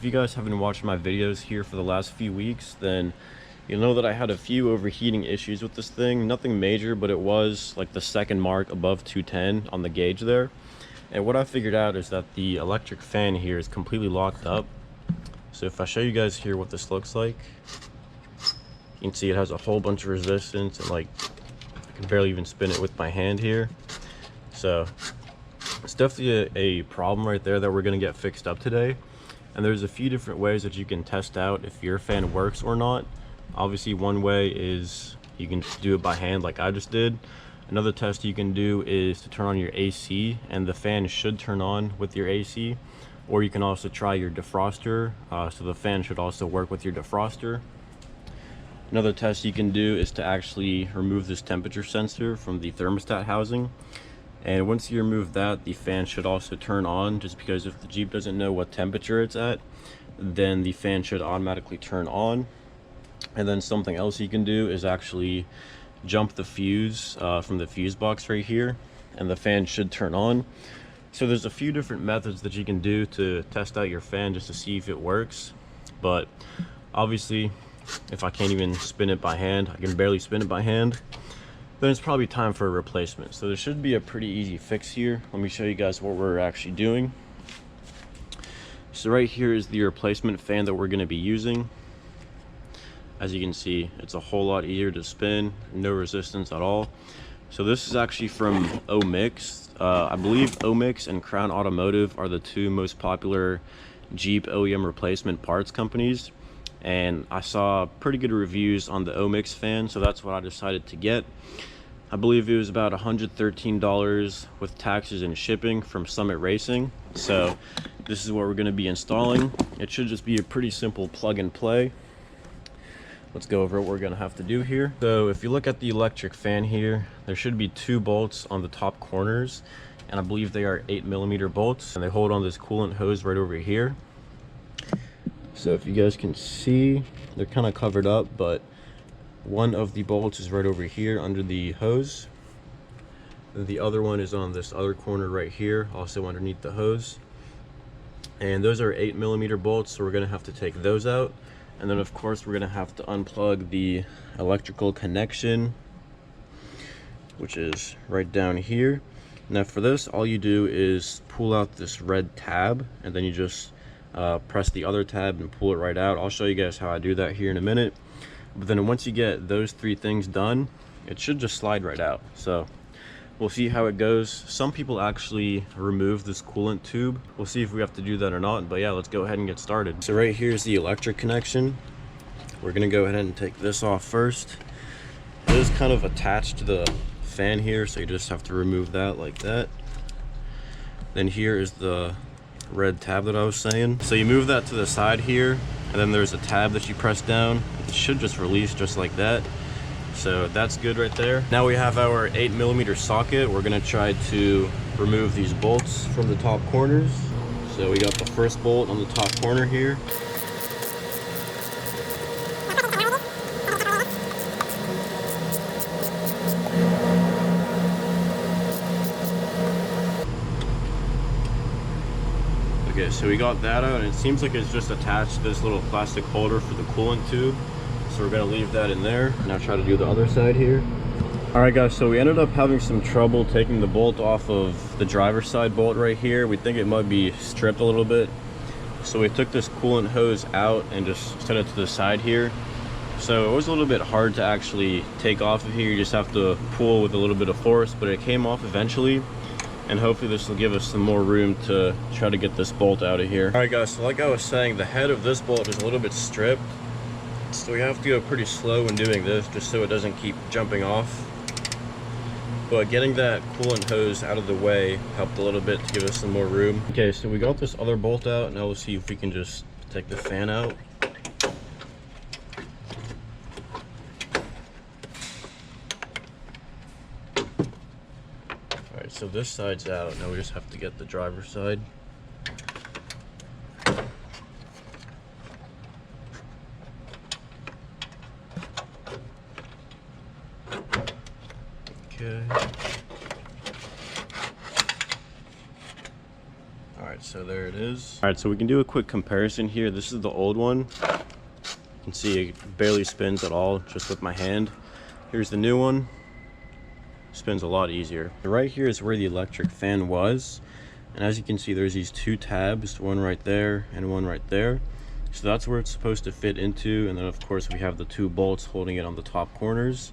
If you guys haven't watched my videos here for the last few weeks, then you'll know that I had a few overheating issues with this thing. Nothing major, but it was like the second mark above 210 on the gauge there. And what I figured out is that the electric fan here is completely locked up. So if I show you guys here what this looks like, you can see it has a whole bunch of resistance, and like I can barely even spin it with my hand here. So it's definitely a problem right there that we're going to get fixed up today. And there's a few different ways that you can test out if your fan works or not. Obviously, one way is you can just do it by hand like I just did. Another test you can do is to turn on your AC, and the fan should turn on with your AC. Or you can also try your defroster, so the fan should also work with your defroster. Another test you can do is to actually remove this temperature sensor from the thermostat housing. And once you remove that, the fan should also turn on, just because if the Jeep doesn't know what temperature it's at, then the fan should automatically turn on. And then something else you can do is actually jump the fuse from the fuse box right here, and the fan should turn on. So there's a few different methods that you can do to test out your fan just to see if it works. But obviously, if I can't even spin it by hand, I can barely spin it by hand, then it's probably time for a replacement. So there should be a pretty easy fix here. Let me show you guys what we're actually doing. So right here is the replacement fan that we're going to be using. As you can see, it's a whole lot easier to spin, no resistance at all. So this is actually from Omix. I believe Omix and Crown Automotive are the two most popular Jeep OEM replacement parts companies. And I saw pretty good reviews on the Omix fan, so that's what I decided to get. I believe it was about $113 with taxes and shipping from Summit Racing. So this is what we're going to be installing. It should just be a pretty simple plug and play. Let's go over what we're going to have to do here. So if you look at the electric fan here, there should be 2 bolts on the top corners, and I believe they are 8mm bolts, and they hold on this coolant hose right over here. So if you guys can see, they're kind of covered up, but one of the bolts is right over here under the hose. And the other one is on this other corner right here, also underneath the hose. And those are 8mm bolts, so we're going to have to take those out. And then of course we're going to have to unplug the electrical connection, which is right down here. Now for this, all you do is pull out this red tab, and then you just press the other tab and pull it right out. I'll show you guys how I do that here in a minute. But then once you get those 3 things done, it should just slide right out. So we'll see how it goes. Some people actually remove this coolant tube. We'll see if we have to do that or not. But yeah, let's go ahead and get started. So right here is the electric connection. We're gonna go ahead and take this off first. It is kind of attached to the fan here, so you just have to remove that like that. Then here is the red tab that I was saying. So you move that to the side here, and then there's a tab that you press down. It should just release just like that. So that's good right there. Now we have our 8mm socket. We're gonna try to remove these bolts from the top corners. So we got the first bolt on the top corner here. Okay, so we got that out, and it seems like it's just attached to this little plastic holder for the coolant tube. So we're gonna leave that in there. Now try to do the other side here. All right guys, so we ended up having some trouble taking the bolt off of the driver's side bolt right here. We think it might be stripped a little bit. So we took this coolant hose out and just set it to the side here. So it was a little bit hard to actually take off of here. You just have to pull with a little bit of force, but it came off eventually. And hopefully this will give us some more room to try to get this bolt out of here. All right guys, so like I was saying, the head of this bolt is a little bit stripped. So we have to go pretty slow when doing this, just so it doesn't keep jumping off. But getting that coolant hose out of the way helped a little bit to give us some more room. Okay, so we got this other bolt out. Now we'll see if we can just take the fan out. Alright, so this side's out. Now we just have to get the driver's side. Okay. so there it is. All right, so we can do a quick comparison here. This is the old one. You can see it barely spins at all, just with my hand. Here's the new one. Spins a lot easier. Right here is where the electric fan was. And as you can see, there's these two tabs, one right there and one right there. So that's where it's supposed to fit into. And then of course we have the two bolts holding it on the top corners.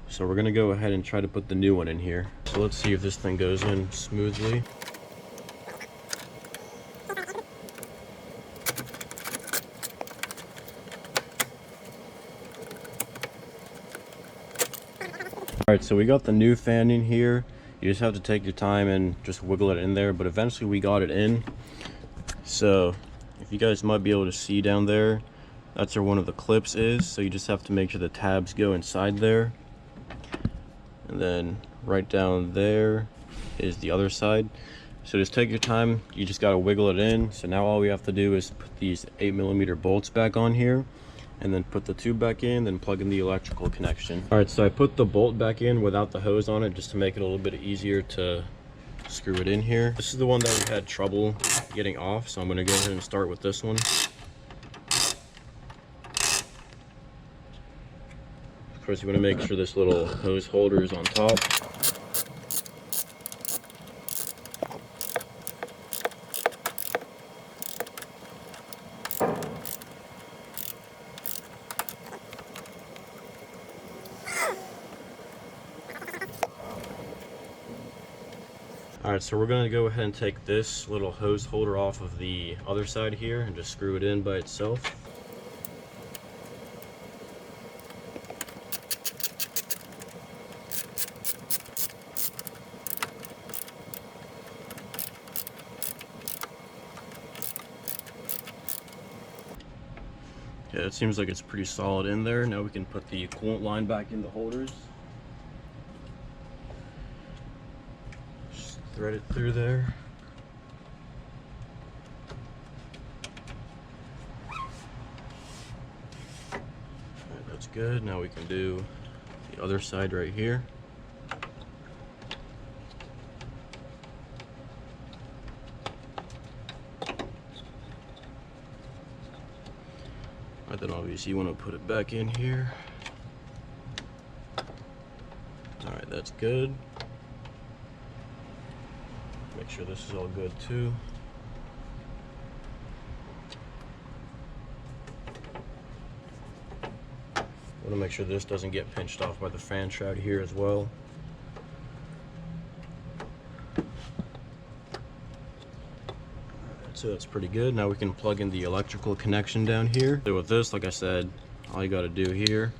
So we're gonna go ahead and try to put the new one in here. So let's see if this thing goes in smoothly. Alright, so we got the new fan in here. You just have to take your time and just wiggle it in there, but eventually we got it in. So if you guys might be able to see down there, that's where one of the clips is. So you just have to make sure the tabs go inside there. And then right down there is the other side. So just take your time, you just gotta wiggle it in. So now all we have to do is put these 8mm bolts back on here, and then put the tube back in, then plug in the electrical connection. All right, so I put the bolt back in without the hose on it, just to make it a little bit easier to screw it in here. This is the one that we had trouble getting off, so I'm gonna go ahead and start with this one. Of course, you wanna make sure this little hose holder is on top. Alright, so we're going to go ahead and take this little hose holder off of the other side here and just screw it in by itself. Yeah, it seems like it's pretty solid in there. Now we can put the coolant line back in the holders. Thread it through there. Alright, that's good. Now we can do the other side right here. Alright, then obviously you want to put it back in here. Alright, that's good. Make sure this is all good too. Want to make sure this doesn't get pinched off by the fan shroud here as well. So that's pretty good. Now we can plug in the electrical connection down here. So with this, like I said, all you got to do here,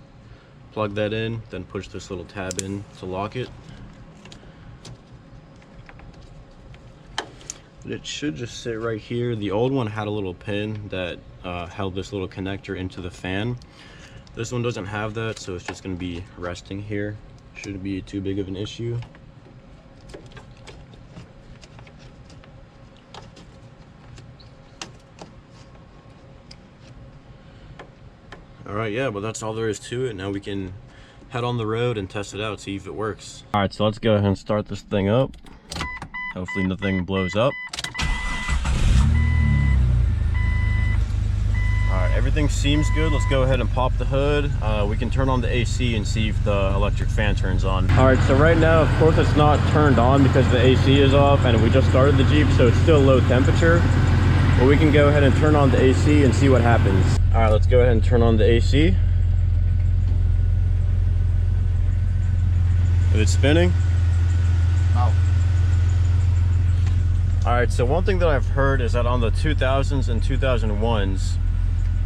plug that in, then push this little tab in to lock it. It should just sit right here. The old one had a little pin that held this little connector into the fan. This one doesn't have that, so it's just going to be resting here. Shouldn't be too big of an issue. Alright, yeah, but that's all there is to it. Now we can head on the road and test it out, see if it works. Alright, so let's go ahead and start this thing up. Hopefully nothing blows up. Alright, everything seems good. Let's go ahead and pop the hood. We can turn on the AC and see if the electric fan turns on. Alright, so right now, of course, it's not turned on because the AC is off and we just started the Jeep, so it's still low temperature. But we can go ahead and turn on the AC and see what happens. Alright, let's go ahead and turn on the AC. Is it spinning? No. Alright, so one thing that I've heard is that on the 2000s and 2001s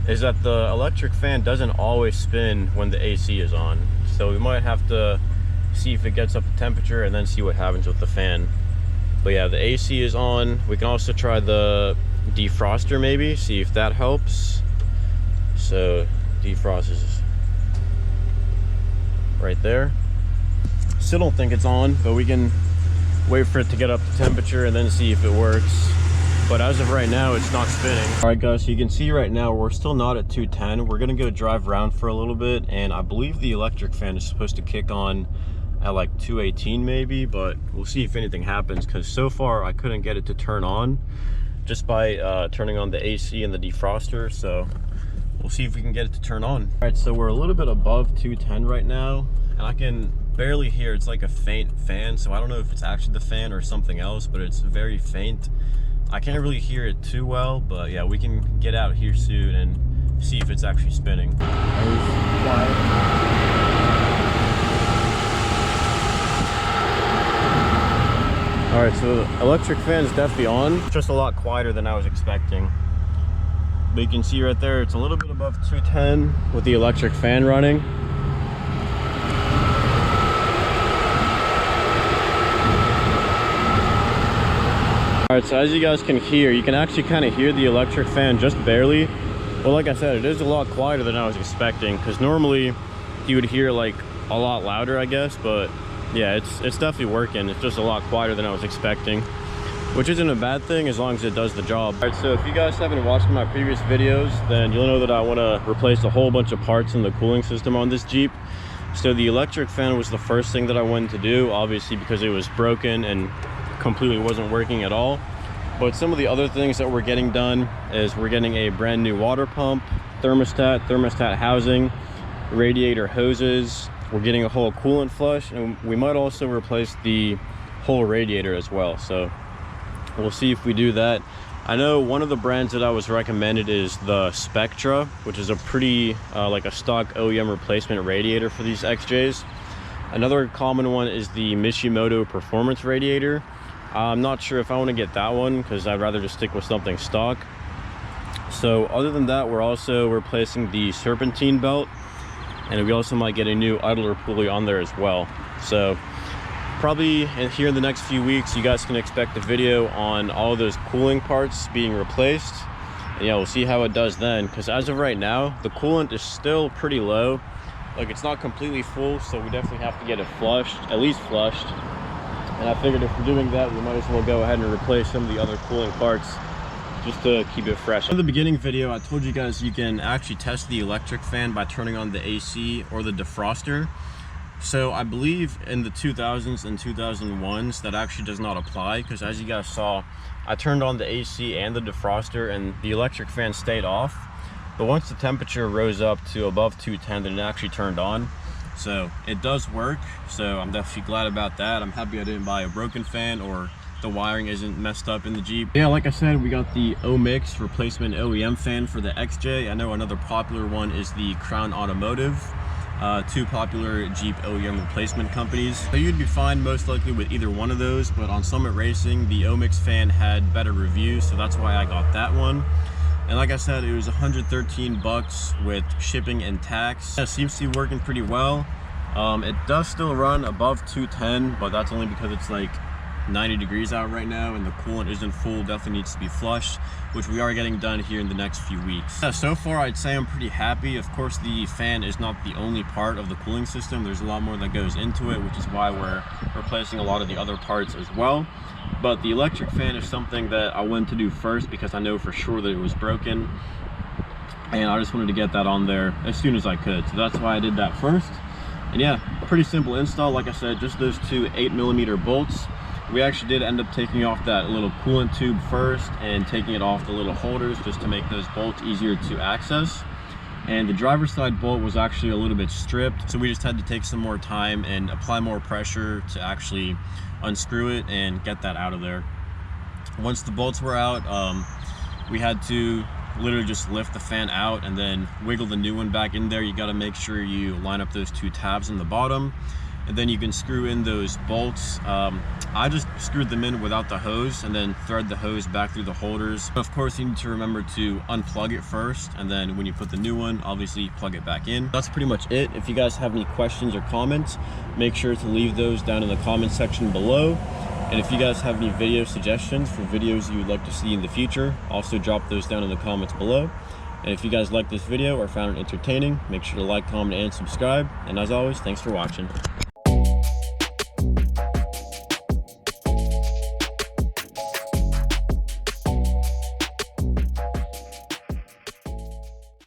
is that the electric fan doesn't always spin when the AC is on. So we might have to see if it gets up to temperature and then see what happens with the fan. But yeah, the AC is on. We can also try the defroster maybe, see if that helps. So defrost is right there. Still don't think it's on, but we can wait for it to get up to temperature and then see if it works. But as of right now, it's not spinning. All right, guys, so you can see right now we're still not at 210. We're gonna go drive around for a little bit, and I believe the electric fan is supposed to kick on at like 218 maybe, but we'll see if anything happens, because so far I couldn't get it to turn on. just by turning on the AC and the defroster. So we'll see if we can get it to turn on. All right, so we're a little bit above 210 right now, and I can barely hear. It's like a faint fan, so I don't know if it's actually the fan or something else, but it's very faint. I can't really hear it too well, but yeah, we can get out here soon and see if it's actually spinning. All right, so the electric fan is definitely on. It's just a lot quieter than I was expecting. But you can see right there, it's a little bit above 210 with the electric fan running. All right, so as you guys can hear, you can actually kind of hear the electric fan just barely. Well, like I said, it is a lot quieter than I was expecting, because normally you would hear like a lot louder, I guess, but yeah, it's definitely working. It's just a lot quieter than I was expecting, which isn't a bad thing as long as it does the job. All right, so if you guys haven't watched my previous videos, then you'll know that I want to replace a whole bunch of parts in the cooling system on this Jeep. So the electric fan was the first thing that I wanted to do, obviously because it was broken and completely wasn't working at all. But some of the other things that we're getting done is we're getting a brand new water pump, thermostat housing, radiator hoses. We're getting a whole coolant flush, and we might also replace the whole radiator as well. So we'll see if we do that. I know one of the brands that I was recommended is the Spectra, which is a pretty like a stock OEM replacement radiator for these XJs. Another common one is the Mishimoto Performance radiator. I'm not sure if I want to get that one because I'd rather just stick with something stock. So other than that, we're also replacing the serpentine belt, and we also might get a new idler pulley on there as well. So probably here in the next few weeks, you guys can expect a video on all of those cooling parts being replaced. And yeah, we'll see how it does then, because as of right now, the coolant is still pretty low. Like, it's not completely full, so we definitely have to get it flushed, at least flushed. And I figured if we're doing that, we might as well go ahead and replace some of the other cooling parts just to keep it fresh. In the beginning video, I told you guys you can actually test the electric fan by turning on the AC or the defroster. So I believe in the 2000s and 2001s that actually does not apply, because as you guys saw, I turned on the AC and the defroster and the electric fan stayed off. But once the temperature rose up to above 210, then it actually turned on. So it does work, so I'm definitely glad about that. I'm happy I didn't buy a broken fan or the wiring isn't messed up in the Jeep. Yeah, like I said, we got the O-Mix replacement OEM fan for the XJ. I know another popular one is the Crown Automotive, two popular Jeep OEM replacement companies. So you'd be fine most likely with either one of those, but on Summit Racing, the O-Mix fan had better reviews, so that's why I got that one. And like I said, it was 113 bucks with shipping and tax. It seems to be working pretty well. It does still run above 210, but that's only because it's like 90 degrees out right now and the coolant isn't full. Definitely needs to be flushed, which we are getting done here in the next few weeks. Yeah, so far I'd say I'm pretty happy. Of course, the fan is not the only part of the cooling system. There's a lot more that goes into it, which is why we're replacing a lot of the other parts as well. But the electric fan is something that I wanted to do first because I know for sure that it was broken, and I just wanted to get that on there as soon as I could. So that's why I did that first. And yeah, pretty simple install. Like I said, just those two 8mm bolts. We actually did end up taking off that little coolant tube first and taking it off the little holders just to make those bolts easier to access. And the driver's side bolt was actually a little bit stripped, so we just had to take some more time and apply more pressure to actually unscrew it and get that out of there. Once the bolts were out, we had to literally just lift the fan out and then wiggle the new one back in there. You got to make sure you line up those two tabs in the bottom, and then you can screw in those bolts. I just screwed them in without the hose and then thread the hose back through the holders. Of course, you need to remember to unplug it first, and then when you put the new one, obviously plug it back in. That's pretty much it. If you guys have any questions or comments, make sure to leave those down in the comment section below. And if you guys have any video suggestions for videos you would like to see in the future, also drop those down in the comments below. And if you guys liked this video or found it entertaining, make sure to like, comment, and subscribe. And as always, thanks for watching.